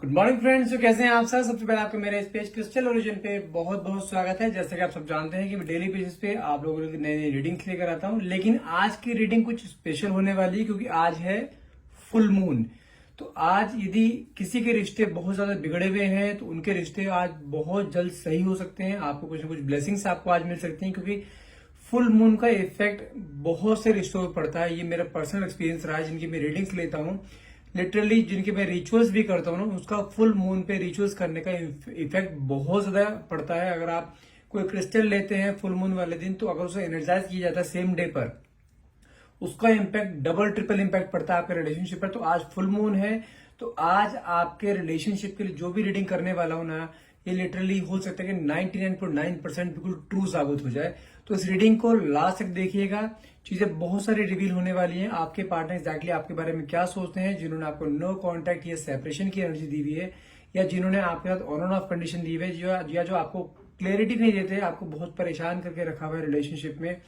Good morning friends, तो कैसे हैं आप सब। सबसे पहले आपके मेरे इस पेज क्रिस्टल ओरिजिन पे बहुत बहुत स्वागत है। जैसे कि आप सब जानते हैं कि मैं डेली बेसिस पे आप लोगों की नई नई रीडिंग्स लेकर आता हूं, लेकिन आज की रीडिंग कुछ स्पेशल होने वाली है क्योंकि आज है फुल मून। तो आज यदि किसी के रिश्ते बहुत ज्यादा बिगड़े हुए हैं तो उनके रिश्ते आज बहुत जल्द सही हो सकते हैं। आपको कुछ ना कुछ ब्लेसिंग्स आपको आज मिल सकती हैं क्योंकि फुल मून का इफेक्ट बहुत से रिश्तों में पड़ता है। ये मेरा पर्सनल एक्सपीरियंस रहा है, जिनकी मैं रीडिंग्स लेता हूँ, लिटरली जिनके मैं रिचुअल्स भी करता हूँ ना, उसका फुल मून पे रिचुअल्स करने का इफेक्ट बहुत ज्यादा पड़ता है। अगर आप कोई क्रिस्टल लेते हैं फुल मून वाले दिन, तो अगर उसे एनर्जाइज किया जाता है सेम डे पर, उसका इम्पैक्ट डबल ट्रिपल इम्पैक्ट पड़ता है आपके रिलेशनशिप पर। तो आज फुल मून है, तो आज आपके रिलेशनशिप के लिए जो भी रीडिंग करने वाला हूं ना, ये लिटरली हो सकता है कि 99.9% बिल्कुल ट्रू साबित हो जाए। तो इस रीडिंग को लास्ट तक देखिएगा, चीजें बहुत सारी रिवील होने वाली हैं। आपके पार्टनर एग्जैक्टली आपके बारे में क्या सोचते हैं, जिन्होंने आपको नो कॉन्टैक्ट या सेपरेशन की एनर्जी दी हुई है, या जिन्होंने आपके साथ ऑन एंड ऑफ कंडीशन दी हुई है, या जो आपको क्लैरिटी नहीं देते, आपको बहुत परेशान करके रखा हुआ है रिलेशनशिप में,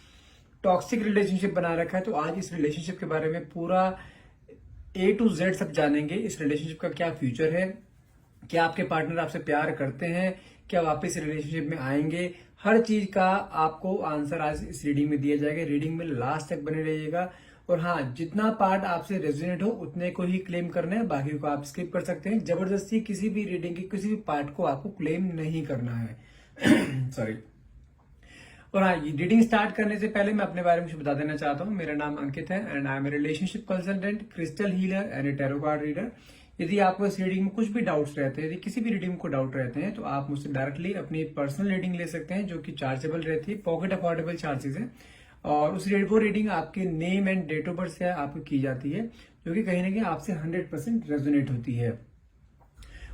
टॉक्सिक रिलेशनशिप बना रखा है। तो आज इस रिलेशनशिप के बारे में पूरा A to Z सब जानेंगे। इस रिलेशनशिप का क्या फ्यूचर है, क्या आपके पार्टनर आपसे प्यार करते हैं, क्या वापस रिलेशनशिप में आएंगे, हर चीज का आपको आंसर आज इस रीडिंग में दिया जाएगा। रीडिंग में लास्ट तक बने रहिएगा। और हाँ, जितना पार्ट आपसे रेजोनेट हो उतने को ही क्लेम करना है, बाकी को आप स्किप कर सकते हैं। जबरदस्ती किसी भी रीडिंग के किसी भी पार्ट को आपको क्लेम नहीं करना है। सॉरी। और हाँ, रीडिंग स्टार्ट करने से पहले मैं अपने बारे में कुछ बता देना चाहता हूँ। मेरा नाम अंकित है and I am a relationship consultant, crystal healer and a tarot card reader. यदि आपको इस रीडिंग में कुछ भी डाउट्स रहते हैं, यदि किसी भी रीडिंग को डाउट रहते हैं, तो आप मुझसे डायरेक्टली अपनी पर्सनल रीडिंग ले सकते हैं, जो कि चार्जेबल रहती है, पॉकेट अफोर्डेबल चार्जेस है। और उस वो रीडिंग आपके name and date of birth से आपको की जाती है, जो कि कहीं ना कहीं आपसे 100% रेजोनेट होती है।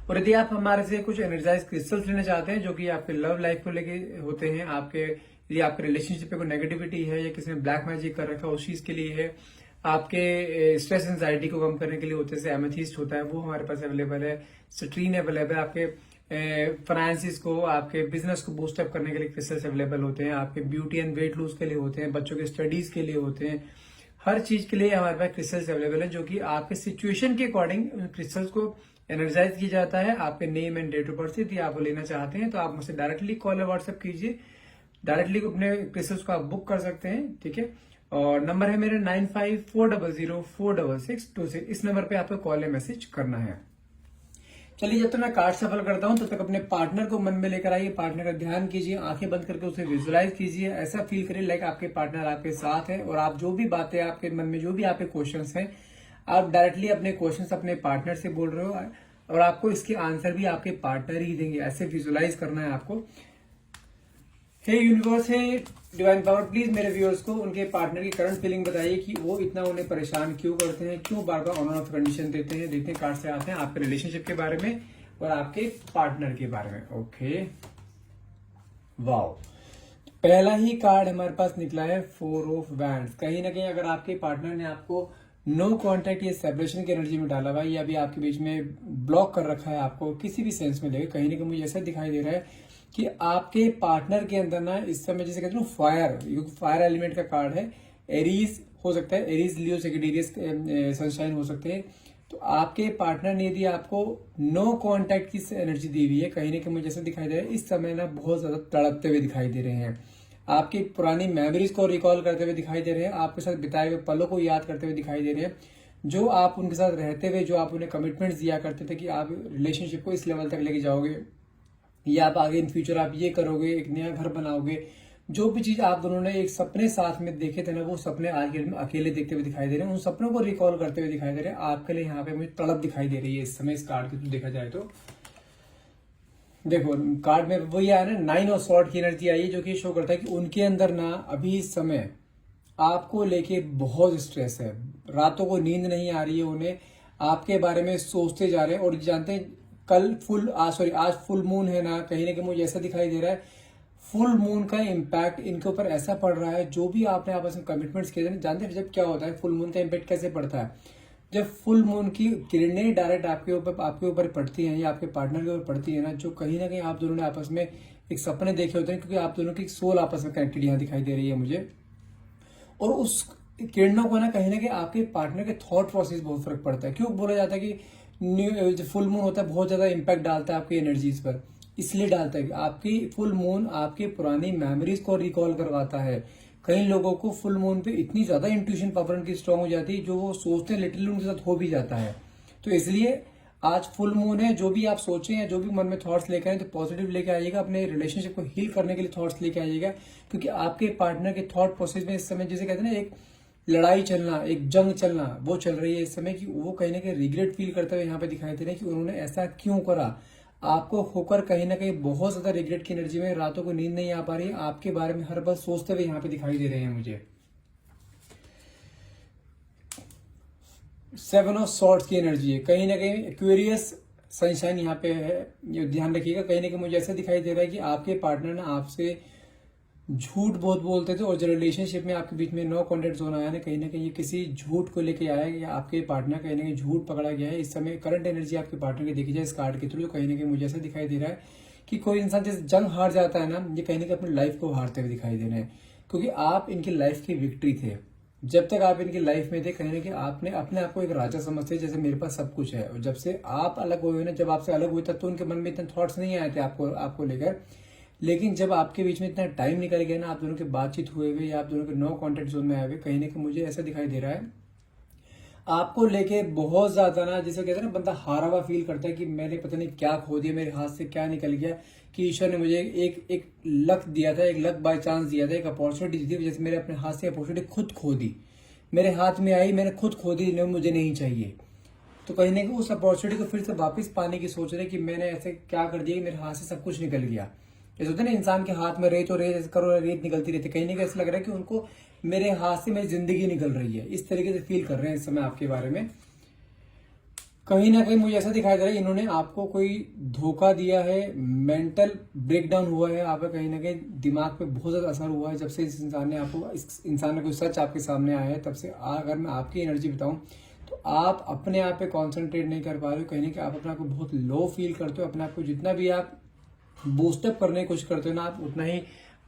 और यदि आप हमारे से कुछ एनर्जाइज क्रिस्टल्स लेना चाहते हैं, जो कि आपके लव लाइफ को लेके होते हैं, आपके यदि आपके रिलेशनशिप पे कोई नेगेटिविटी है या किसी ने ब्लैक मैजिक कर रखा है, उस चीज के लिए है, आपके स्ट्रेस एंजाइटी को कम करने के लिए होते हैं, जैसे एमेथिस्ट होता है वो हमारे पास अवेलेबल है, सिट्रीन अवेलेबल है, आपके फाइनेंसिस को, आपके बिजनेस को बूस्टअप करने के लिए क्रिस्टल्स अवेलेबल होते हैं, आपके ब्यूटी एंड वेट लूज के लिए होते हैं, बच्चों के स्टडीज के लिए होते हैं, हर चीज के लिए हमारे पास क्रिस्टल्स अवेलेबल है, जो कि आपके सिचुएशन के अकॉर्डिंग क्रिस्टल्स को एनर्जाइज किया जाता है। आपके name and date of birth से यदि आप लेना चाहते हैं तो आप मुझसे डायरेक्टली कॉल या व्हाट्सएप कीजिए, डायरेक्टली अपने क्रिस्टल्स को आप बुक कर सकते हैं, ठीक है। और नंबर है मेरा 9540046626। इस नंबर पे आपको कॉल या मैसेज करना है। चलिए, जब तक मैं कार्ड सफल करता हूं तब तक अपने पार्टनर को मन में लेकर आइए, पार्टनर का ध्यान कीजिए, आंखें बंद करके उसे विजुअलाइज कीजिए, ऐसा फील करिए लाइक आपके पार्टनर आपके साथ है। और आप जो भी बातें आपके मन में, जो भी आपके क्वेश्चंस हैं, आप डायरेक्टली अपने क्वेश्चंस अपने पार्टनर से बोल रहे हो, और आपको इसके आंसर भी आपके पार्टनर ही देंगे। ऐसे विजुअलाइज करना है आपको। हे यूनिवर्स, हे डिवाइन पावर, प्लीज मेरे व्यूअर्स को उनके पार्टनर की करंट फीलिंग बताइए कि वो इतना उन्हें परेशान क्यों करते हैं, क्यों बार बार ऑन ऑफ कंडीशन देते हैं। देखते हैं कार्ड से आते हैं आपके रिलेशनशिप के बारे में और आपके पार्टनर के बारे में। ओके, वाओ, पहला ही कार्ड हमारे पास निकला है 4 ऑफ वैंड्स। कहीं ना कहीं अगर आपके पार्टनर ने आपको नो कॉन्टैक्ट या सेपरेशन की एनर्जी में डाला हुआ है, या भी आपके बीच में ब्लॉक कर रखा है, आपको किसी भी सेंस में लेकर, कहीं ना कहीं मुझे ऐसा दिखाई दे रहा है कि आपके पार्टनर के अंदर ना इस समय, जैसे कहते हैं फायर एलिमेंट का कार्ड है, एरीज हो सकता है, एरीज, लियो, सेजिटेरियस, सनशाइन हो सकते हैं। तो आपके पार्टनर ने यदि आपको नो कॉन्टैक्ट की एनर्जी दी हुई है, कहीं ना कहीं मुझे ऐसा दिखाई दे रहा है, इस समय ना बहुत ज्यादा तड़पते हुए दिखाई दे रहे हैं, आपकी पुरानी मेमोरीज को रिकॉल करते हुए दिखाई दे रहे हैं, आपके साथ बिताए हुए पलों को याद करते हुए दिखाई दे रहे हैं, जो आप उनके साथ रहते हुए, जो आप उन्हें कमिटमेंट्स दिया करते थे कि आप रिलेशनशिप को इस लेवल तक लेके जाओगे, या आप आगे इन फ्यूचर आप ये करोगे, एक नया घर बनाओगे, जो भी चीज आप दोनों ने एक सपने साथ में देखे थे ना, वो सपने आज के दिन में अकेले देखते हुए दिखाई दे रहे हैं, उन सपनों को रिकॉल करते हुए दिखाई दे रहे हैं। आपके लिए यहाँ पे मुझे तड़प दिखाई दे रही है इस समय, इस कार्ड की देखा जाए तो। देखो, कार्ड में वही आया ना, 9 ऑफ स्वॉर्ड की एनर्जी आई है, जो कि शो करता है कि उनके अंदर ना अभी इस समय आपको लेके बहुत स्ट्रेस है, रातों को नींद नहीं आ रही है, उन्हें आपके बारे में सोचते जा रहे हैं। और जानते हैं कल आज फुल मून है ना, कहीं ना कहीं मुझे ऐसा दिखाई दे रहा है, फुल मून का इम्पैक्ट इनके ऊपर ऐसा पड़ रहा है, जो भी आपने आपस में कमिटमेंट्स किए थे। जानते हैं जब क्या होता है, फुल मून का इम्पैक्ट कैसे पड़ता है, जब फुल मून की किरणें डायरेक्ट आपके ऊपर पड़ती हैं या आपके पार्टनर के ऊपर पड़ती है ना, जो कहीं ना कहीं आप दोनों ने आपस में एक सपने देखे होते हैं, क्योंकि आप दोनों की सोल आपस में कनेक्टेड यहाँ दिखाई दे रही है मुझे। और उस किरणों को ना कहीं आपके पार्टनर के थॉट प्रोसेस बहुत फर्क पड़ता है। क्यों बोला जाता है कि जो फुल मून होता है बहुत ज्यादा इम्पैक्ट डालता है आपकी एनर्जीज पर। इसलिए डालता है कि आपकी फुल मून आपकी पुरानी मेमोरीज को रिकॉल करवाता है। कई लोगों को फुल मून पे इतनी ज्यादा इंट्यूशन पावर उनकी स्ट्रांग हो जाती है, जो वो सोचते हैं लिटरली उनके साथ हो भी जाता है। तो इसलिए आज फुल मून है, जो भी आप सोचें या जो भी मन में थॉट्स लेकर आए तो पॉजिटिव लेके आइएगा, अपने रिलेशनशिप को हील करने के लिए थॉट्स लेके आइएगा। क्योंकि आपके पार्टनर के थॉट प्रोसेस में इस समय जैसे कहते हैं ना, एक लड़ाई चलना, एक जंग चलना, वो चल रही है इस समय कि वो कहीं ना कहीं रिग्रेट फील करते हुए यहाँ पे दिखाई दे रहे हैं कि उन्होंने ऐसा क्यों करा। आपको होकर कहीं ना कहीं बहुत ज्यादा रिग्रेट की एनर्जी में, रातों को नींद नहीं आ पा रही है, आपके बारे में हर बार सोचते हुए यहाँ पे दिखाई दे रहे हैं मुझे। 7 ऑफ सॉर्ड्स की एनर्जी है, कहीं ना कहीं एक्वेरियस सनशाइन यहाँ पे है, ये ध्यान रखिएगा। कहीं ना कहीं मुझे ऐसा दिखाई दे रहा है कि आपके पार्टनर ना आपसे झूठ बहुत बोलते थे, और जो रिलेशनशिप में आपके बीच में नो कॉन्टेक्ट जोन आया ना, कहीं ना कहीं ये किसी झूठ को लेके आया है, या आपके पार्टनर कहीं ना कहीं झूठ पकड़ा गया है। इस समय करंट एनर्जी आपके पार्टनर की देखी जाए इस कार्ड के थ्रू, तो कहीं ना कहीं मुझे ऐसा दिखाई दे रहा है कि कोई इंसान जैसे जंग हार जाता है ना, ये कहीं ना कहीं अपनी लाइफ को हारते हुए दिखाई दे रहे हैं। क्योंकि आप इनकी लाइफ की विक्ट्री थे, जब तक आप इनकी लाइफ में थे कहीं ना कहीं आपने अपने आप को एक राजा समझते जैसे मेरे पास सब कुछ है। और जब से आप अलग हुए ना, जब आपसे अलग हुए तब तो उनके मन में इतने थॉट्स नहीं आए थे आपको लेकर। लेकिन जब आपके बीच में इतना टाइम निकल गया ना, आप दोनों की बातचीत हुए हुए या आप दोनों के नो कॉन्टेक्ट जोन में आए हुए, कहीं ना कहीं मुझे ऐसा दिखाई दे रहा है आपको लेके बहुत ज्यादा ना, जैसे कहते हैं ना, बंदा हारा हुआ फील करता है कि मैंने पता नहीं क्या खो दिया, मेरे हाथ से क्या निकल गया, कि ईश्वर ने मुझे एक लक दिया था, एक लक बाय चांस दिया था, एक अपॉर्चुनिटी दी थी, जैसे मेरे अपने हाथ से अपॉर्चुनिटी खुद खो दी, मेरे हाथ में आई, मैंने खुद खो दी, मुझे नहीं चाहिए। तो कहीं ना कहीं उस अपॉर्चुनिटी को फिर से वापस पाने की सोच रहे कि मैंने ऐसे क्या कर दिया कि मेरे हाथ से सब कुछ निकल गया। जैसे होता है ना, इंसान के हाथ में रेत और रेत करो, रेत निकलती रहती है, कहीं ना कहीं ऐसा लग रहा है कि उनको मेरे हाथ से मेरी जिंदगी निकल रही है, इस तरीके से फील कर रहे हैं इस समय आपके बारे में। कहीं ना कहीं मुझे ऐसा दिखाई दे रहा है इन्होंने आपको कोई धोखा दिया है, मेंटल ब्रेकडाउन हुआ है, आपका कहीं ना कहीं दिमाग पे बहुत ज्यादा असर हुआ है जब से इस इंसान ने कोई सच आपके सामने आया है तब से। अगर मैं आपकी एनर्जी बताऊं तो आप अपने आप पे कॉन्सेंट्रेट नहीं कर पा रहे हो, कहीं ना कहीं आप अपने आप को बहुत लो फील करते हो, अपने आप को जितना भी आप बूस्टअप करने की कोशिश करते हो ना, आप उतना ही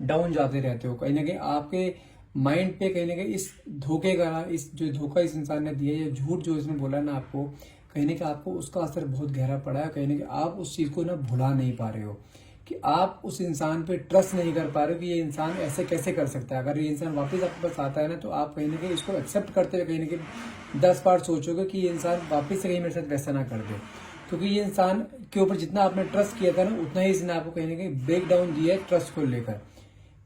डाउन जाते रहते हो। कहीं ना कहीं आपके माइंड पे कहीं ना कहीं इस धोखे का, इस जो धोखा इस इंसान ने दिया, या झूठ जो इसने बोला ना आपको, कहीं ना कहीं आपको उसका असर बहुत गहरा पड़ा है। कहीं ना कहीं आप उस चीज को ना भुला नहीं पा रहे हो, कि आप उस इंसान पे ट्रस्ट नहीं कर पा रहे हो कि ये इंसान ऐसे कैसे कर सकता है। अगर ये इंसान वापस आपके पास आता है ना, तो आप कहीं ना कहीं इसको एक्सेप्ट करते हुए कहीं ना कहीं 10 बार सोचोगे कि ये इंसान वापस से कहीं मेरे साथ वैसा ना कर दे। क्योंकि ये इंसान के ऊपर जितना आपने ट्रस्ट किया था ना, उतना ही इसने आपको कहीं ना कहीं ब्रेक डाउन दिया है ट्रस्ट को लेकर।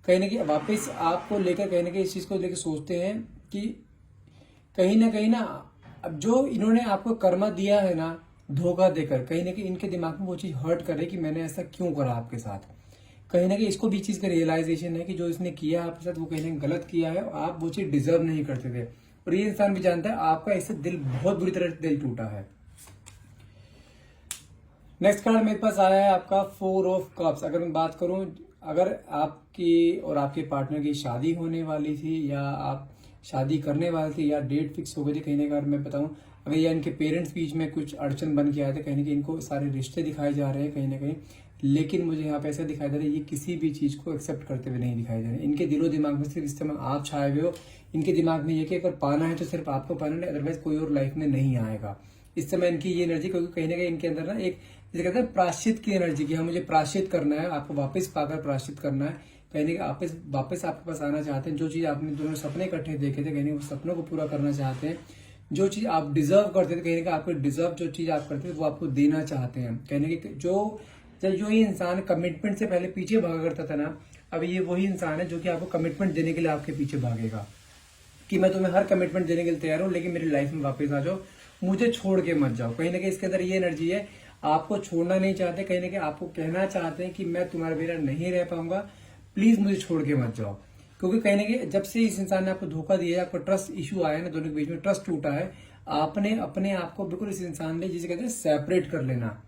कहीं ना कहीं वापस आपको लेकर कहीं ना कहीं इस चीज को लेकर सोचते हैं कि कहीं ना अब जो इन्होंने आपको कर्मा दिया है ना, धोखा देकर, कहीं ना कहीं इनके दिमाग में वो चीज हर्ट कर रही है कि मैंने ऐसा क्यों करा आपके साथ। कहीं ना कहीं इसको भी चीज का रियलाइजेशन है कि जो इसने किया आपके साथ वो कहीं ना कहीं गलत किया है, और आप वो चीज डिजर्व नहीं करते थे। और ये इंसान भी जानता है आपका इससे दिल, बहुत बुरी तरह से दिल टूटा है। नेक्स्ट कार्ड मेरे पास आया है आपका 4 ऑफ कप्स। अगर मैं बात करूं, अगर आपकी और आपके पार्टनर की शादी होने वाली थी, या आप शादी करने वाले थे, या डेट फिक्स हो गई थी, कहीं ना कहीं मैं बताऊं, अगर या इनके पेरेंट्स बीच में कुछ अड़चन बन के आए थे, कहीं ना कहीं इनको सारे रिश्ते दिखाए जा रहे हैं कहीं ना कहीं। लेकिन मुझे यहाँ पे ऐसा दिखाई दे रहा है ये किसी भी चीज को एक्सेप्ट करते हुए नहीं दिखाई दे रहे। इनके दिलो दिमाग में सिर्फ इस समय आप छाए हुए हो। इनके दिमाग में ये कि अगर पाना है तो सिर्फ आपको पाना है, अदरवाइज कोई और लाइफ में नहीं आएगा। इस समय इनकी ये एनर्जी, क्योंकि कहीं ना कहीं इनके अंदर ना एक जैसे कहते हैं प्राश्चित की एनर्जी की, हाँ मुझे प्राश्चित करना है, आपको वापस पाकर प्राश्चित करना है, कहीं ना कहीं वापस आपके पास आना चाहते हैं। जो चीज आपने दोनों सपने इकट्ठे देखे थे, कहीं ना उस सपनों को पूरा करना चाहते हैं। जो चीज आप डिजर्व करते थे, कहीं ना कहीं आपको डिजर्व जो चीज आप करते थे वो आपको देना चाहते हैं। कहीं ना कहीं जो ये इंसान कमिटमेंट से पहले पीछे भागा करता था ना, अब ये वही इंसान है जो कि आपको कमिटमेंट देने के लिए आपके पीछे भागेगा, कि मैं तुम्हें हर कमिटमेंट देने के लिए तैयार हूं, लेकिन मेरी लाइफ में वापस आ जाओ, मुझे छोड़ के मत जाओ। कहीं ना कहीं इसके अंदर ये एनर्जी है, आपको छोड़ना नहीं चाहते, कहीं ना कहीं आपको कहना चाहते हैं कि मैं तुम्हारे बिना नहीं रह पाऊंगा, प्लीज मुझे छोड़ के मत जाओ। क्योंकि कहीं ना कहीं जब से इस इंसान ने आपको धोखा दिया है, आपको ट्रस्ट इशू आया है ना, दोनों के बीच में ट्रस्ट टूटा है, आपने अपने आप को बिल्कुल इस इंसान ने, जिसे कहते हैं सेपरेट कर लेना,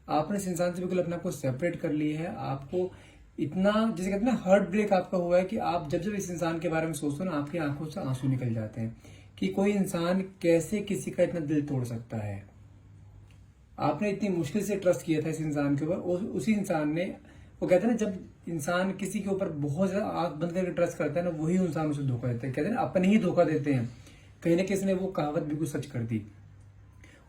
आपने इस इंसान से बिल्कुल अपने आप को सेपरेट कर लिया है। आपको इतना, जिसे कहते हैं ना, हार्ट ब्रेक आपका हुआ है कि आप जब इस इंसान के बारे में सोचते हो ना, आपकी आंखों से आंसू निकल जाते हैं कि कोई इंसान कैसे किसी का इतना दिल तोड़ सकता है। आपने इतनी मुश्किल से ट्रस्ट किया था इस इंसान के ऊपर, उसी इंसान ने, वो कहते हैं ना, जब इंसान किसी के ऊपर बहुत ज्यादा आंख बंद करके ट्रस्ट करता है ना, वही इंसान उसे धोखा देता है। कहते हैं ना, अपने ही धोखा देते हैं। कहीं ना किसी ने वो कहावत बिल्कुल सच कर दी।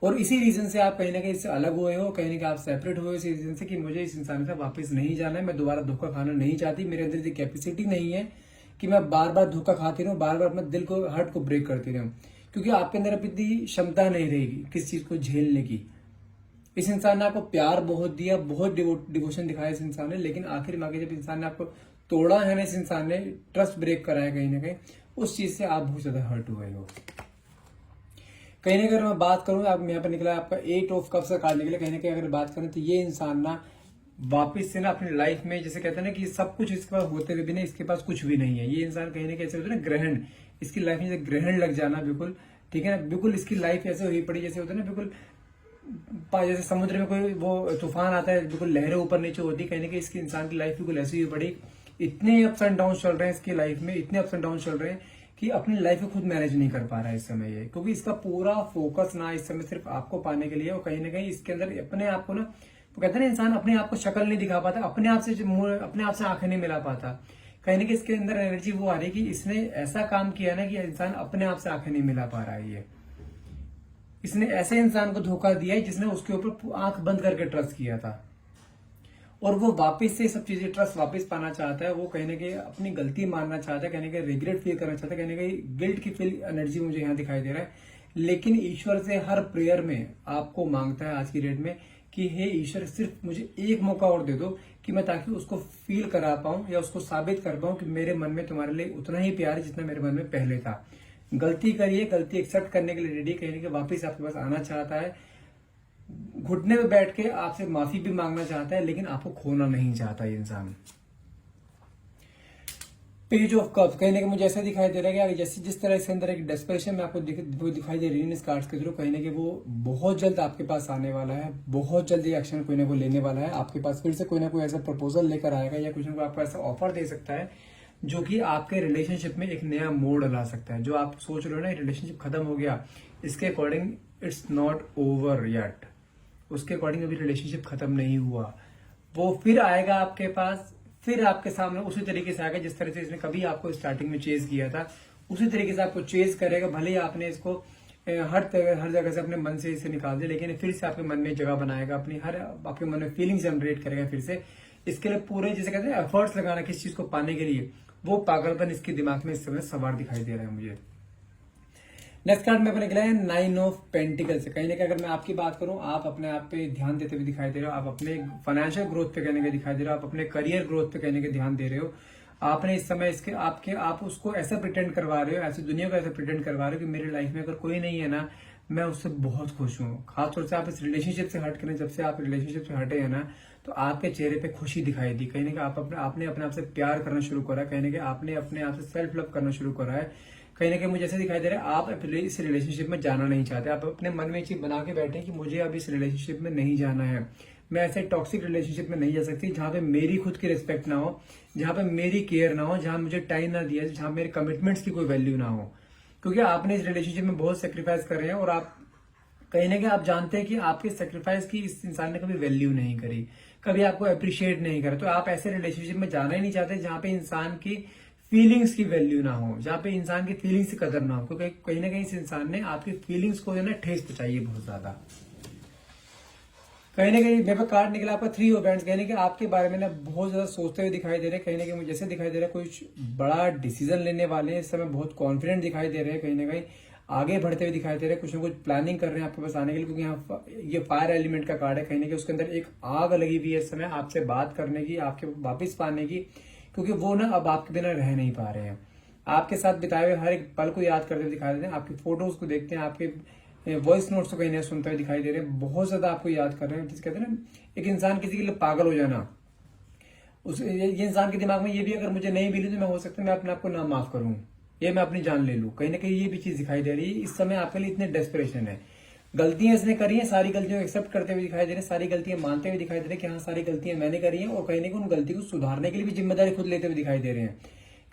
और इसी रीजन से आप कहीं ना कहीं इससे अलग हुए हो, कहीं ना कहीं आप सेपरेट हुए हो इसी रीजन से कि मुझे इस इंसान के साथ वापस नहीं जाना है, मैं दोबारा धोखा खाना नहीं चाहती, मेरे अंदर ये कैपेसिटी नहीं है कि मैं बार बार धोखा खाती रहूं, बार बार अपने दिल को हर्ट को ब्रेक करती रहूं, क्योंकि आपके अंदर अब इतनी क्षमता नहीं रहेगी किस चीज को झेलने की। इस इंसान ने आपको प्यार बहुत दिया, बहुत डिवोशन दिखाया इस इंसान ने, लेकिन आखिर में आके जब इंसान ने आपको तोड़ा है ना, इस इंसान ने ट्रस्ट ब्रेक करा है कहीं ना कहीं, उस चीज से आप बहुत ज्यादा हर्ट हुए हो। कहीं ना अगर मैं बात करूं, आप यहाँ पर निकला आपका 8 ऑफ कप्स का कार्ड निकला, कहीं ना कहीं अगर बात करें तो ये इंसान ना वापिस से ना अपनी लाइफ में, जैसे कहते हैं ना कि सब कुछ इसके पास होते हुए भी ना इसके पास कुछ भी नहीं है। ये इंसान कहीं ना कहीं ऐसे होता है ना, ग्रहण, इसकी लाइफ में जैसे ग्रहण लग जाना, बिल्कुल ठीक है ना, बिल्कुल इसकी लाइफ ऐसे हुई पड़ी जैसे होता है ना, बिल्कुल जैसे समुद्र में कोई वो तूफान आता है, बिल्कुल लहरें ऊपर नीचे होती, कहीं ना कहीं इसकी इंसान की लाइफ बिल्कुल ऐसी हुई पड़ी। इतने अप्स एंड डाउन चल रहे हैं इसकी लाइफ में, इतने अप्स एंड डाउन चल रहे हैं कि अपनी लाइफ को खुद मैनेज नहीं कर पा रहा है इस समय ये, क्योंकि इसका पूरा फोकस ना इस समय सिर्फ आपको पाने के लिए, और कहीं ना कहीं इसके अंदर अपने आप को ना, वो कहते हैं ना इंसान अपने आप को शक्ल नहीं दिखा पाता, अपने आप से आंखें नहीं मिला पाता। कहीं ना कहीं इसके अंदर एनर्जी वो आ रही है कि इसने ऐसा काम किया ना कि इंसान अपने आप से आंखें नहीं मिला पा रहा है। ये इसने ऐसे इंसान को धोखा दिया है जिसने उसके ऊपर आंख बंद करके ट्रस्ट किया था, और वो वापस से सब चीजें ट्रस्ट वापस पाना चाहता है। वो कहीं ना कहीं अपनी गलती मानना चाहता है, कहीं ना कहीं रिग्रेट फील करना चाहता है, कहीं ना कहीं गिल्ट की फील एनर्जी मुझे यहाँ दिखाई दे रहा है। लेकिन ईश्वर से हर प्रेयर में आपको मांगता है आज की डेट में कि हे ईश्वर, सिर्फ मुझे एक मौका और दे दो कि मैं ताकि उसको फील करा पाऊं या उसको साबित कर पाऊं कि मेरे मन में तुम्हारे लिए उतना ही प्यार है जितना मेरे मन में पहले था। गलती करिए, गलती एक्सेप्ट करने के लिए रेडी, कहीं ना वापस आपके पास आना चाहता है, घुटने पे बैठ के आपसे माफी भी मांगना चाहता है, लेकिन आपको खोना नहीं चाहता ये इंसान। पेज ऑफ कप्स, कहीं ना कहीं मुझे ऐसा दिखाई दे रहा है कि जैसे जिस तरह इसके अंदर एक डेस्परेशन में आपको दिखाई दे रही है इस कार्ड्स के थ्रू, कहीं ना कहीं वो बहुत जल्द आपके पास आने वाला है, बहुत जल्द ये एक्शन कोई ना कोई लेने वाला है आपके पास, फिर से कोई ना कोई ऐसा प्रपोजल लेकर आएगा या कुछ ना कोई आपको ऐसा ऑफर दे सकता है जो कि आपके रिलेशनशिप में एक नया मोड़ ला सकता है। जो आप सोच रहे हो ना रिलेशनशिप खत्म हो गया, इसके according it's not over yet, उसके अकॉर्डिंग अभी रिलेशनशिप खत्म नहीं हुआ, वो फिर आएगा आपके पास, फिर आपके सामने उसी तरीके से आएगा जिस तरह से इसने कभी आपको स्टार्टिंग में चेज किया था, उसी तरीके से आपको चेज करेगा। भले ही आपने इसको हर जगह से अपने मन से इसे निकाल दिया, लेकिन फिर से आपके मन में जगह बनाएगा, अपनी आपके मन में फीलिंग जनरेट करेगा फिर से। इसके लिए पूरे जैसे कहते हैं एफर्ट्स लगाना किस चीज को पाने के लिए, वो पागलपन इसके दिमाग में इस समय सवार दिखाई दे रहा है मुझे। नेक्स्ट कार्ड में अपने निकला है 9 ऑफ पेंटिकल से। कहीं ना कहीं अगर मैं आपकी बात करूं, आप अपने आप पे ध्यान देते हुए दिखाई दे रहे हो, आप अपने फाइनेंशियल ग्रोथ पे कहने के दिखाई दे रहे हो, आप अपने करियर ग्रोथ पे कहने के ध्यान दे रहे हो। आपने इस समय इसके आप उसको ऐसा प्रिटेंड करवा रहे हो, ऐसी दुनिया को ऐसा प्रिटेंड करवा रहे हो कि मेरी लाइफ में अगर कोई नहीं है ना, मैं उससे बहुत खुश हूँ। खासतौर से आप इस रिलेशनशिप से हट कर, जब से आप रिलेशनशिप से हटे हैं ना, तो आपके चेहरे पे खुशी दिखाई दी। कहीं ना कहीं आपने अपने आप से प्यार करना शुरू करा, कहीं ना कहीं आपने अपने आप से सेल्फ लव करना शुरू करा है। कहीं ना कहीं मुझे ऐसे दिखाई दे रहा है आप इस रिलेशनशिप में जाना नहीं चाहते, आप अपने मन में एक चीज बना के बैठे कि मुझे अब इस रिलेशनशिप में नहीं जाना है, मैं ऐसे टॉक्सिक रिलेशनशिप में नहीं जा सकती जहां पे मेरी खुद की रिस्पेक्ट ना हो, जहां पे मेरी केयर ना हो, जहां मुझे टाइम ना दिया, जहां मेरे कमिटमेंट्स की कोई वैल्यू ना हो। क्योंकि आपने इस रिलेशनशिप में बहुत सेक्रीफाइस कर रहे हैं, और आप कहीं ना कहीं आप जानते हैं कि आपके सेक्रीफाइस की इस इंसान ने कभी वैल्यू नहीं करी, कभी आपको अप्रिशिएट नहीं करा। तो आप ऐसे रिलेशनशिप में जाना ही नहीं चाहते जहां पे इंसान की फीलिंग्स की वैल्यू ना हो, जहां पे इंसान की फीलिंग्स की कदर ना हो, क्योंकि कहीं ना कहीं इस इंसान ने आपकी फीलिंग्स को जो है ना ठेस पहुंचाई है बहुत ज्यादा। कहीं ना कहीं मेरे पे कार्ड निकला आपका 3 ऑफ हैंड्स, कहीं कि आपके बारे में ना बहुत ज्यादा सोचते हुए दिखाई दे रहे हैं। कहीं ना कहीं मुझे जैसे दिखाई दे रहा है कुछ बड़ा डिसीजन लेने वाले हैं इस समय, बहुत कॉन्फिडेंट दिखाई दे रहे हैं, कहीं ना कहीं आगे बढ़ते हुए दिखाई दे रहे हैं, कुछ ना कुछ प्लानिंग कर रहे हैं आपके पास आने के लिए। क्योंकि यहाँ ये फायर एलिमेंट का कार्ड है, कहीं ना कहीं उसके अंदर एक आग लगी हुई है इस समय आपसे बात करने की, आपके वापिस पाने की, क्योंकि वो ना अब आपके बिना रह नहीं पा रहे हैं। आपके साथ बिताए हुए हर एक पल को याद करते हुए दिखाई दे रहे हैं, आपकी फोटोज को देखते हैं, आपके वॉइस नोट्स को कहीं ना सुनते हुए दिखाई दे रहे हैं, बहुत ज्यादा आपको याद कर रहे हैं। जिस कहते हैं ना एक इंसान किसी के लिए पागल हो जाना, ये इंसान के दिमाग में ये भी अगर मुझे नहीं मिली तो मैं हो सकता है मैं अपने आप को ना माफ करूं, ये मैं अपनी जान ले लूं। कहीं ना कहीं ये भी चीज दिखाई दे रही है इस समय आपके लिए, इतने डेस्परेशन है। गलतियां इसने करी है, सारी गलतियों को एक्सेप्ट करते हुए दिखाई दे रहे हैं, सारी गलतियां मानते हुए दिखाई दे रहे हैं कि हाँ सारी गलतियां मैंने करी हैं, और कहीं ना कहीं उन गलती को सुधारने के लिए भी जिम्मेदारी खुद लेते हुए दिखाई दे रहे हैं।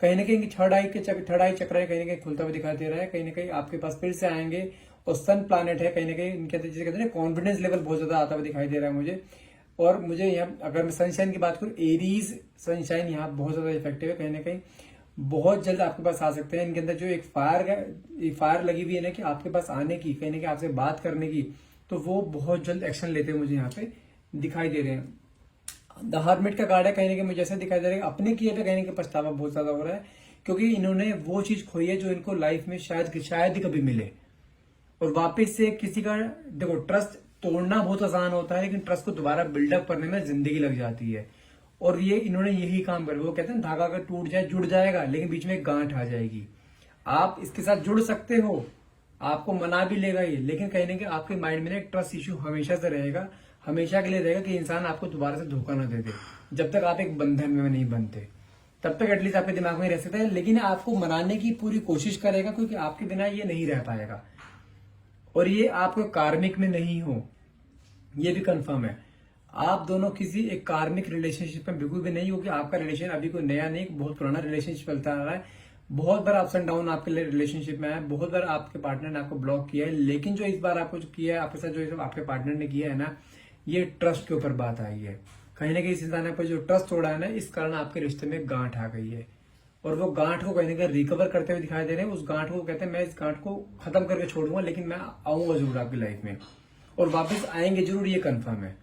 कहीं ना कहीं थर्ड आई चक्र है, कहीं ना कहीं खुलता हुआ दिखाई दे रहा है, कहीं ना कहीं आपके पास फिर से आएंगे। और सन प्लैनेट है, कहीं ना कहीं इनके जैसे कहते हैं कॉन्फिडेंस लेवल बहुत ज्यादा आता हुआ दिखाई दे रहा है मुझे। और मुझे यहाँ अगर मैं सनशाइन की बात करूँ, एरीज सनशाइन यहाँ बहुत ज्यादा इफेक्टिव है, कहीं ना कहीं बहुत जल्द आपके पास आ सकते हैं। इनके अंदर जो एक फायर लगी हुई है ना कि आपके पास आने की, कहीं ना कहीं आपसे बात करने की, तो वो बहुत जल्द एक्शन लेते हुए मुझे यहाँ पे दिखाई दे रहे हैं। द हर्मिट का कार्ड है, कहीं ना कहीं मुझे ऐसा दिखाई दे रहा है अपने किए पे कहीं ना कहीं पछतावा बहुत ज्यादा हो रहा है, क्योंकि इन्होंने वो चीज खोई है जो इनको लाइफ में शायद ही कभी मिले। और वापस से किसी का, देखो ट्रस्ट तोड़ना बहुत आसान होता है, लेकिन ट्रस्ट को दोबारा बिल्डअप करने में जिंदगी लग जाती है। और ये इन्होंने यही काम कर, वो कहते हैं धागा अगर टूट जाए जुड़ जाएगा, लेकिन बीच में एक गांठ आ जाएगी। आप इसके साथ जुड़ सकते हो, आपको मना भी लेगा ये, लेकिन कहीं ना कहीं आपके माइंड में एक ट्रस्ट इश्यू हमेशा से रहेगा, हमेशा के लिए रहेगा कि इंसान आपको दोबारा से धोखा ना दे दे। जब तक आप एक बंधन में नहीं बनते तब तक एटलीस्ट आपके दिमाग में रह सकता है, लेकिन आपको मनाने की पूरी कोशिश करेगा, क्योंकि आपके बिना ये नहीं रह पाएगा। और ये आपको कार्मिक में नहीं हो, ये भी कंफर्म है। आप दोनों किसी एक कार्मिक रिलेशनशिप में बिल्कुल भी नहीं हो, कि आपका रिलेशन अभी कोई नया नहीं, बहुत पुराना रिलेशनशिप चलता आ रहा है। बहुत बार अप्स एंड डाउन आपके लिए रिलेशनशिप में है, बहुत बार आपके पार्टनर ने आपको ब्लॉक किया है, लेकिन जो इस बार आपको जो किया है आपके साथ, जो आपके पार्टनर ने किया है ना, ये ट्रस्ट के ऊपर बात आई है। कहीं ना कहीं इस इंसान पर जो ट्रस्ट तोड़ा है ना, इस कारण आपके रिश्ते में गांठ आ गई है। और वो गांठ को कहीं ना कहीं रिकवर करते हुए दिखाई दे रहे हैं। उस गांठ को कहते हैं मैं इस गांठ को खत्म करके छोड़ूंगा, लेकिन मैं आऊंगा जरूर आपकी लाइफ में, और वापस आएंगे जरूर, ये कंफर्म है।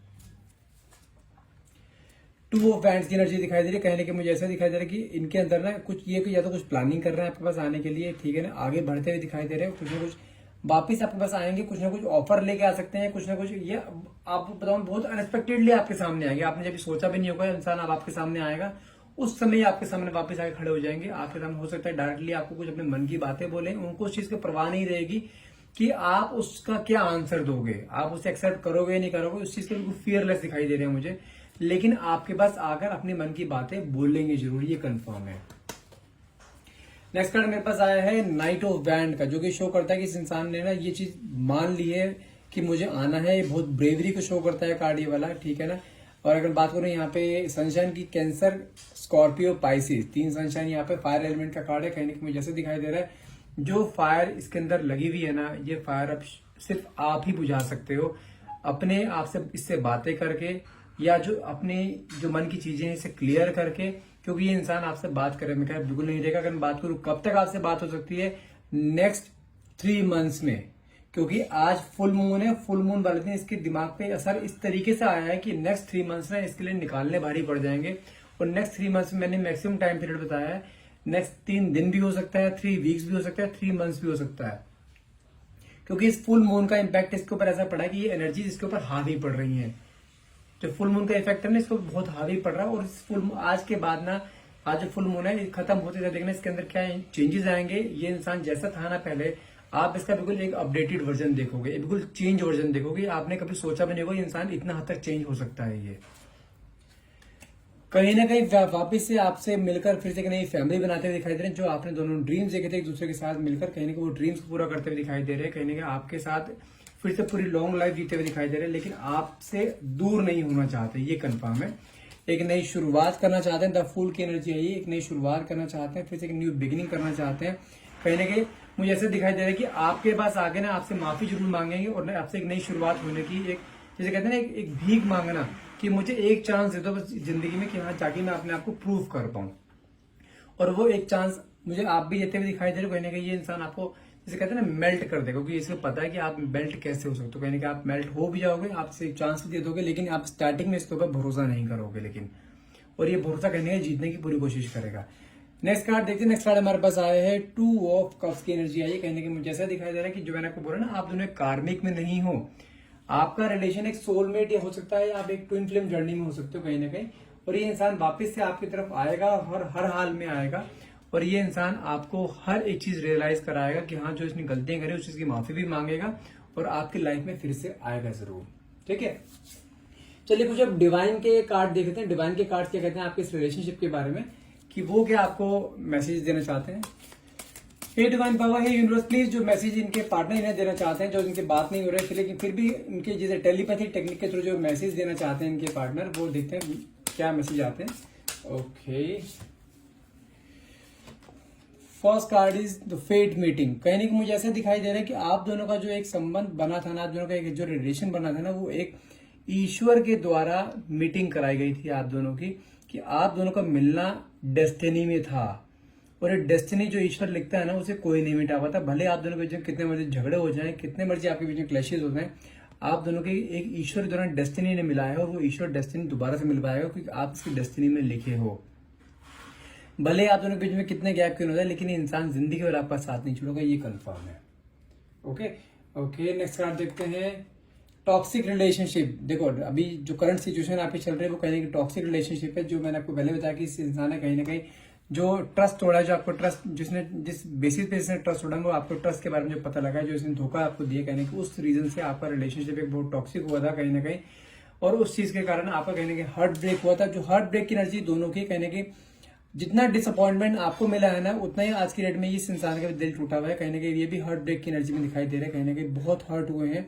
टू ऑफ वैंड्स की एनर्जी दिखाई दे रही है, कहने के मुझे ऐसा दिखाई दे रहा है कि इनके अंदर ना कुछ ये या तो कुछ प्लानिंग कर रहे हैं आपके पास आने के लिए, ठीक है ना, आगे बढ़ते हुए दिखाई दे रहे हैं, कुछ ना कुछ वापिस आपके पास आएंगे, कुछ ना कुछ ऑफर लेके आ सकते हैं, कुछ ना कुछ, ये आपको बताऊं बहुत अनएक्सपेक्टेडली आपके सामने आएंगे। आपने जब सोचा भी नहीं होगा इंसान अब आपके सामने आएगा, उस समय आपके सामने वापस आके खड़े हो जाएंगे आपके सामने। हो सकता है डायरेक्टली आपको कुछ अपने मन की बातें बोले, उनको उस चीज की परवाह नहीं रहेगी कि आप उसका क्या आंसर दोगे, आप उसे एक्सेप्ट करोगे नहीं करोगे, उस चीज के बिल्कुल फियरलेस दिखाई दे रहे हैं मुझे, लेकिन आपके पास आकर अपने मन की बातें बोलेंगे जरूर, ये कंफर्म है। नेक्स्ट कार्ड मेरे पास आया है नाइट ऑफ वैंड का, जो कि शो करता है कि इस इंसान ने ना ये चीज मान ली है कि मुझे आना है। ये बहुत ब्रेवरी को शो करता है कार्ड ये वाला, ठीक है ना। और अगर बात करूं यहाँ पे सनशाइन की, कैंसर, स्कॉर्पियो, पाइसिस, 3 सनशाइन यहाँ पे फायर एलिमेंट का कार्ड है। कहीं ना कहीं मुझे जैसे दिखाई दे रहा है जो फायर इसके अंदर लगी हुई है ना, ये फायर अब सिर्फ आप ही बुझा सकते हो, अपने आप से इससे बातें करके, या जो अपने जो मन की चीजें हैं इसे क्लियर करके, क्योंकि ये इंसान आपसे बात करे मैं बिल्कुल नहीं रहेगा। अगर मैं बात करूं कब तक आपसे बात हो सकती है, नेक्स्ट 3 मंथ्स में, क्योंकि आज फुल मून है, फुल मून वाले दिन इसके दिमाग पे असर इस तरीके से आया है कि नेक्स्ट 3 मंथ्स में इसके लिए निकालने भारी पड़ जाएंगे। और नेक्स्ट 3 मंथ्स में मैंने मैक्सिमम टाइम पीरियड बताया है, नेक्स्ट 3 दिन भी हो सकता है, 3 वीक्स भी हो सकता है, 3 मंथ्स भी हो सकता है, क्योंकि इस फुल मून का इम्पैक्ट इसके ऊपर ऐसा पड़ा है कि ये एनर्जी इसके ऊपर हावी पड़ रही है। जो फुल मून का इफेक्ट है ना, इसको बहुत हावी पड़ रहा है। और इस फुल आज के बाद ना, आज जो फुल मून है खत्म होते जाए, देखना इसके अंदर क्या चेंजेस आएंगे। ये इंसान जैसा था ना पहले, आप इसका बिल्कुल एक अपडेटेड वर्जन देखोगे, बिल्कुल चेंज वर्जन देखोगे। आपने कभी सोचा भी नहीं होगा इंसान इतना हद तक चेंज हो सकता है। ये कहीं ना कहीं वापिस से आपसे मिलकर फिर से एक नई फैमिली बनाते हुए दिखाई दे रहे हैं। जो आपने दोनों ड्रीम्स देखे थे एक दूसरे के साथ मिलकर, कहीं ना कहीं वो ड्रीम्स को पूरा करते हुए दिखाई दे रहे हैं। कहीं ना कहीं आपके साथ फिर से पूरी लॉन्ग लाइफ जीते हुए दिखाई दे रहे हैं, लेकिन आपसे दूर नहीं होना चाहते, ये कंफर्म है। एक नई शुरुआत करना चाहते हैं, द फूल की एनर्जी है ये, एक नई शुरुआत करना चाहते हैं, फिर से एक न्यू बिगिनिंग करना चाहते हैं। कहीं ना कहीं मुझे ऐसे दिखाई दे रहा है कि आपके पास आगे ना आपसे माफी जरूर मांगेंगे, और आपसे एक नई शुरुआत होने की, एक जैसे कहते हैं ना एक भीख मांगना कि मुझे एक चांस दे दो बस जिंदगी में, कि वहां जाके मैं अपने आप को प्रूव कर पाऊं। और वो एक चांस मुझे आप भी देते हुए दिखाई दे रहे हो। कहीं ना कहीं ये इंसान आपको जैसे कहते हैं ना मेल्ट कर देगा, क्योंकि इसको पता है कि आप मेल्ट कैसे हो सकते हो। कहीं ना कहीं आप मेल्ट हो भी जाओगे, आपसे एक चांस भी दे दोगे, लेकिन आप स्टार्टिंग में इसके ऊपर भरोसा नहीं करोगे, लेकिन और ये भरोसा करने का जीतने की पूरी कोशिश करेगा। नेक्स्ट कार्ड देखते हैं। नेक्स्ट कार्ड हमारे पास आया है 2 ऑफ कप्स की एनर्जी आई है। कहने के मुझे ऐसा दिखाई दे रहा है कि जो मैंने आपको बोला ना, आप दोनों कार्मिक में नहीं हो, आपका रिलेशन एक सोलमेट या हो सकता है, आप एक ट्विन फ्लेम जर्नी में हो सकते हो कहीं ना कहीं। और ये इंसान वापस से आपकी तरफ आएगा और हर हाल में आएगा, और ये इंसान आपको हर एक चीज रियलाइज कराएगा कि हाँ जो इसने गलतियां करी उस चीज की माफी भी मांगेगा, और आपकी लाइफ में फिर से आएगा जरूर। ठीक है, चलिए कुछ अब डिवाइन के कार्ड देखते हैं। डिवाइन के कार्ड क्या कहते हैं आपके इस रिलेशनशिप के बारे में, कि वो क्या आपको मैसेज देना चाहते हैं। हे डिवाइन पावर, हे यूनिवर्स, प्लीज जो मैसेज इनके पार्टनर इन्हें देना चाहते हैं, जो इनकी बात नहीं हो रही है, लेकिन फिर भी इनके जैसे टेलीपैथी टेक्निक के थ्रू जो मैसेज देना चाहते हैं इनके पार्टनर, वो देखते हैं क्या मैसेज आते हैं। Okay, first card is the fate meeting. कहने की मुझे ऐसा दिखाई दे रहा है कि आप दोनों का जो एक संबंध बना था ना, आप दोनों का एक जो रिलेशन बना था ना, वो एक ईश्वर के द्वारा मीटिंग कराई गई थी आप दोनों की, कि आप दोनों का मिलना डेस्टिनी में था। और ये डेस्टिनी जो ईश्वर लिखता है ना, उसे कोई नहीं मिटा पाता। भले आप दोनों के बीच में कितने मर्जी झगड़े हो जाएं, कितने मर्जी आपके बीच में क्लैशेस हो जाएं, आप दोनों के एक ईश्वर द्वारा डेस्टिनी ने मिला है, और वो ईश्वर डेस्टिनी दोबारा से मिल पाएगा क्योंकि आप इसकी डेस्टिनी में लिखे हो। भले आप दोनों के बीच में कितने गैप क्यों हो जाए, लेकिन इंसान जिंदगी भर आपका साथ नहीं छोड़ेगा, ये कंफर्म है। ओके, नेक्स्ट कार्ड देखते हैं। Toxic relationship. देखो अभी जो करंट सिचुएशन आपकी चल रही है वो कहीं ना टॉक्सिक रिलेशनशिप है, जो मैंने आपको पहले बताया कि इस इंसान ने कहीं ना कहीं जो ट्रस्ट तोड़ा है, जो आपको ट्रस्ट जिस बेसिस पे इसने ट्रस्ट तोड़ा, वो आपको ट्रस्ट के बारे में जो पता लगा है, जो इसने धोखा आपको दिया कहने की, उस रीजन से आपका रिलेशनशिप एक बहुत टॉक्सिक हुआ था कहीं ना कहीं, और उस चीज के कारण आपका कहीं ना कहीं हार्ट ब्रेक हुआ था। जो हार्ट ब्रेक की एनर्जी दोनों की कहीं ना कहीं, जितना डिसअपॉइंटमेंट आपको मिला है ना, उतना ही आज की डेट में इस इंसान का दिल टूटा हुआ है कहीं ना कहीं। ये भी हार्ट ब्रेक की एनर्जी में दिखाई दे रहा है, कहीं ना कहीं बहुत हर्ट हुए हैं,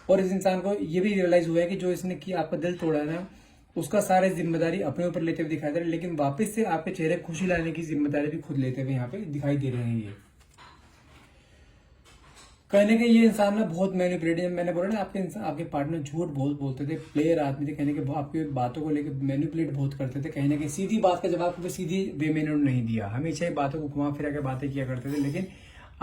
और इस इंसान को ये भी रियलाइज हुआ है कि जो इसने की आपका दिल तोड़ा है ना, उसका सारी जिम्मेदारी अपने ऊपर लेते हुए दिखाई दे रहे हैं, लेकिन वापस से आपके चेहरे खुशी लाने की जिम्मेदारी भी खुद लेते हुए यहाँ पे दिखाई दे रहे हैं। ये कहने के ये इंसान ना बहुत मैनिपुलेटिव, मैंने बोला ना आपके पार्टनर झूठ बहुत बोलते थे, प्लेयर आदमी थे, कहने के आपकी बातों को लेकर मैनिपुलेट बहुत करते थे, कहने के सीधी बात का जवाब कभी सीधी वे में नहीं दिया, हमेशा ही बातों को घुमा फिरा के बातें किया करते थे। लेकिन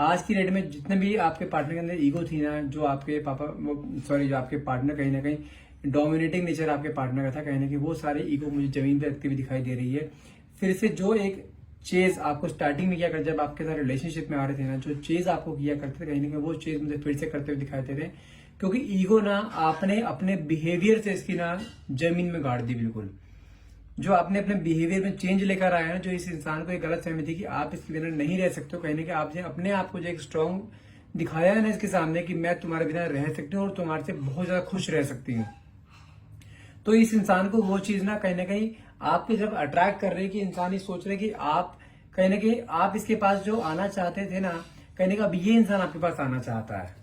आज की डेट में जितने भी आपके पार्टनर के अंदर ईगो थी ना, जो आपके जो आपके पार्टनर कहीं ना कहीं डोमिनेटिंग नेचर आपके पार्टनर का था, कहने की वो सारे ईगो मुझे जमीन पे रखती हुई दिखाई दे रही है। फिर से जो एक चेज आपको स्टार्टिंग में किया करते, जब आपके साथ रिलेशनशिप में आ रहे थे ना, जो चेज आपको किया करते थे कहीं ना कहीं, वो चेज मुझे फिर से करते हुए दिखाई दे रहे हैं, क्योंकि ईगो ना आपने अपने बिहेवियर से इसकी ना जमीन में गाड़ दी बिल्कुल। जो आपने अपने बिहेवियर में चेंज लेकर आया है, जो इस इंसान को एक गलत फहमी थी कि आप इसके बिना नहीं रह सकते हो, कहीं ना कहीं आपने अपने आप को जो एक स्ट्रांग दिखाया है ना इसके सामने कि मैं तुम्हारे बिना रह सकती हूँ और तुम्हारे से बहुत ज्यादा खुश रह सकती हूँ। तो इस इंसान को वो चीज ना कहीं आपके जब अट्रैक्ट कर रही है कि इंसान ये सोच रहे कि आप कहीं ना कहीं आप इसके पास जो आना चाहते थे ना, कहने का अब ये इंसान आपके पास आना चाहता है।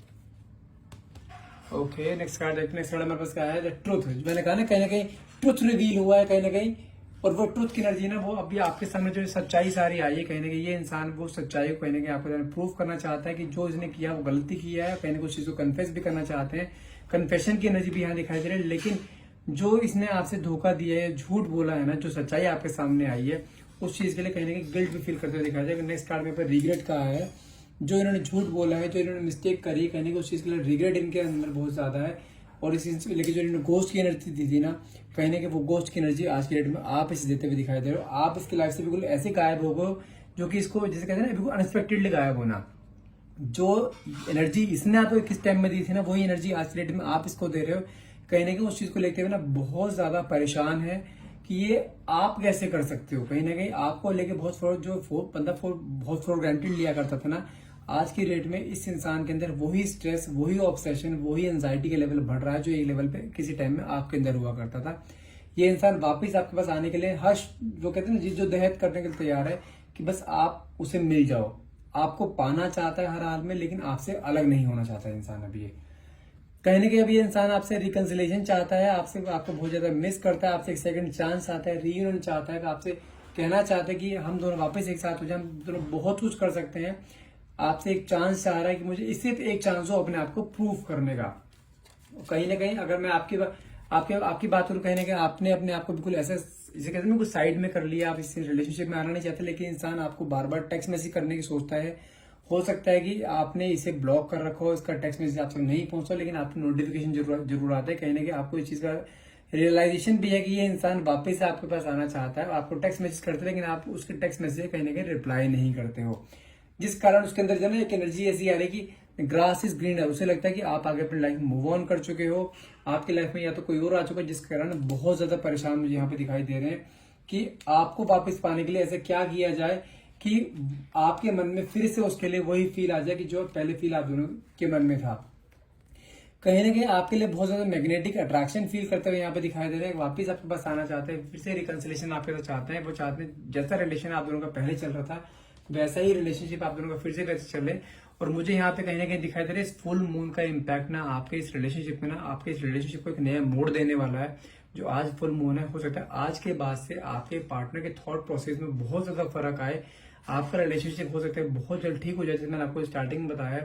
ओके, नेक्स्ट कार्ड देखते हैं। नेक्स्ट कार्ड हमारे पास क्या है, द ट्रुथ। मैंने कहा ना कहीं ट्रुथ रिवील हुआ है कहीं ना कहीं, और वो ट्रुथ की एनर्जी ना वो अभी आपके सामने जो सच्चाई सारी आई है, कहीं ना कहीं ये इंसान वो सच्चाई को कहीं ना कहीं आपको प्रूव करना चाहता है कि जो इसने किया वो गलती किया है, कहीं ना उस चीज को कन्फेस भी करना चाहते हैं। कन्फेशन की एनर्जी भी यहाँ दिखाई दे रही है, लेकिन जो इसने आपसे धोखा दिया है, झूठ बोला है ना, जो सच्चाई आपके सामने आई है, उस चीज के लिए कहीं ना कहीं गिल्ट भी फील करते हुए दिखाई दे। नेक्स्ट कार्ड में रिग्रेट का है, जो इन्होंने झूठ बोला है, जो इन्होंने मिस्टेक करी, कहने को उस चीज के लिए रिग्रेट इनके अंदर बहुत ज्यादा है। और इस चीज लेकिन जो इन्होंने गोस्ट की एनर्जी दी थी ना, कहने के वो गोस्ट की एनर्जी आज की डेट में आप इसे देते हुए दिखाई दे रहे हो। आप इसकी लाइफ से बिल्कुल ऐसे गायब हो गए जो कि इसको जैसे कहते हैं ना, बिल्कुल अनएक्सपेक्टेडली गायब होना। जो एनर्जी इसने आपको किस टाइम में दी थी ना, वही एनर्जी आज की डेट में आप इसको दे रहे हो। कहीं ना कहीं उस चीज को लेते हुए ना बहुत ज्यादा परेशान है कि ये आप कैसे कर सकते हो। कहीं ना कहीं आपको लेके बहुत फॉर ग्रांटेड लिया करता था ना, आज की डेट में इस इंसान के अंदर वही स्ट्रेस, वही ऑब्सेशन, वही एंजाइटी के लेवल बढ़ रहा है जो एक लेवल पे किसी टाइम में आपके अंदर हुआ करता था। ये इंसान वापस आपके पास आने के लिए जो कहते हैं ना, जो दहत करने के लिए तैयार है कि बस आप उसे मिल जाओ। आपको पाना चाहता है हर हाल में, लेकिन आपसे अलग नहीं होना चाहता है इंसान अभी। कहने के अभी इंसान आपसे रिकंसिलेशन चाहता है, आपको बहुत ज्यादा मिस करता है, आपसे एक सेकंड चांस चाहता है, रीयूनियन चाहता है, आपसे कहना चाहता है कि हम दोनों वापस एक साथ हो जाए, हम दोनों बहुत कुछ कर सकते हैं। आपसे एक चांस चाह रहा है कि मुझे इससे एक चांस हो अपने आप को प्रूव करने का। कहीं ना कहीं अगर मैं आपकी बात करूं, कहीं ना कहीं आपने अपने आप को बिल्कुल ऐसा जिसे कहते हैं कुछ साइड में कर लिया, आप इस रिलेशनशिप में आना नहीं चाहते, लेकिन इंसान आपको बार बार टेक्स्ट मैसेज करने की सोचता है। हो सकता है कि आपने इसे ब्लॉक कर रखा हो, इसका टेक्स्ट मैसेज आप तक नहीं पहुंचा, लेकिन आपको नोटिफिकेशन जरूर आता है। कहीं ना कहीं आपको इस चीज का रियलाइजेशन भी है कि ये इंसान वापस से आपके पास आना चाहता है, आपको टेक्स्ट मैसेज करते हैं, लेकिन आप उसके टेक्स्ट मैसेज कहीं ना कहीं रिप्लाई नहीं करते हो, जिस कारण उसके अंदर जो है एक एनर्जी ऐसी आ रही है कि ग्रास इज ग्रीन है। उसे लगता है कि आप आगे अपनी लाइफ में मूव ऑन कर चुके हो, आपकी लाइफ में या तो कोई और आ चुका है, जिस कारण बहुत ज्यादा परेशान मुझे यहाँ पे दिखाई दे रहे हैं कि आपको वापस पाने के लिए ऐसा क्या किया जाए कि आपके मन में फिर से उसके लिए वही फील आ जाए कि जो पहले फील आप दोनों के मन में था। कहीं ना कहीं आपके लिए बहुत ज्यादा मैग्नेटिक अट्रैक्शन फील करते हुए यहाँ पे दिखाई दे रहे हैं, वापस आपके पास आना चाहते हैं, फिर से रिकंसिलेशन आपके साथ चाहते हैं। वो चाहते हैं जैसा रिलेशन आप दोनों का पहले चल रहा था वैसा ही रिलेशनशिप आप दोनों का फिर से वैसे चले। और मुझे यहाँ पे कहीं ना कहीं दिखाई दे रहा है इस फुल मून का इम्पैक्ट ना आपके इस रिलेशनशिप में, ना आपके इस रिलेशनशिप को एक नया मोड़ देने वाला है। जो आज फुल मून है, हो सकता है आज के बाद से आपके पार्टनर के थॉट प्रोसेस में बहुत ज्यादा फर्क आए। आपका रिलेशनशिप हो सकता है बहुत जल्द ठीक हो जाए, जैसे मैंने आपको स्टार्टिंग में बताया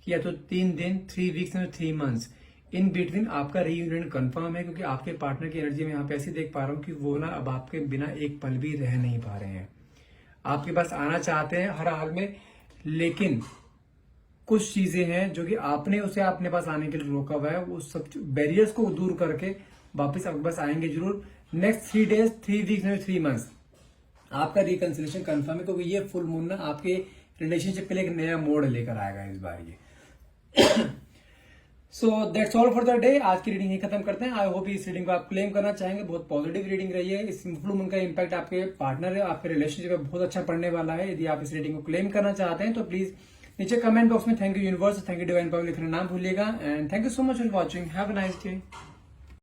कि या तो 3 दिन, 3 वीक्स में 3 मंथ्स इन बिटवीन आपका रीयूनियन कंफर्म है, क्योंकि आपके पार्टनर की एनर्जी में यहाँ पे ऐसे देख पा रहा हूँ कि वो ना अब आपके बिना एक पल भी रह नहीं पा रहे हैं, आपके पास आना चाहते हैं हर हाल में, लेकिन कुछ चीजें हैं जो कि आपने उसे अपने पास आने के लिए रोका हुआ है, वो सब बैरियर्स को दूर करके वापस आपके पास आएंगे जरूर। नेक्स्ट 3 डेज, 3 वीक्स में 3 मंथ्स आपका रिकंसिलेशन कंफर्म है, क्योंकि ये फुल मून ना आपके रिलेशनशिप के लिए एक नया मोड़ लेकर आएगा इस बार ये। So that's all for the day. आज की रीडिंग ही खत्म करते हैं। आई होप इस रीडिंग को आप क्लेम करना चाहेंगे। बहुत पॉजिटिव रीडिंग रही है। इस फुल मून का इम्पैक्ट आपके पार्टनर है, आपके रिलेशनशिप में बहुत अच्छा पड़ने वाला है। यदि आप इस रीडिंग को क्लेम करना चाहते हैं तो प्लीज नीचे कमेंट बॉक्स में thank you universe, thank you divine power लिखना ना भूलिएगा। And thank you so much for watching. Have a nice day.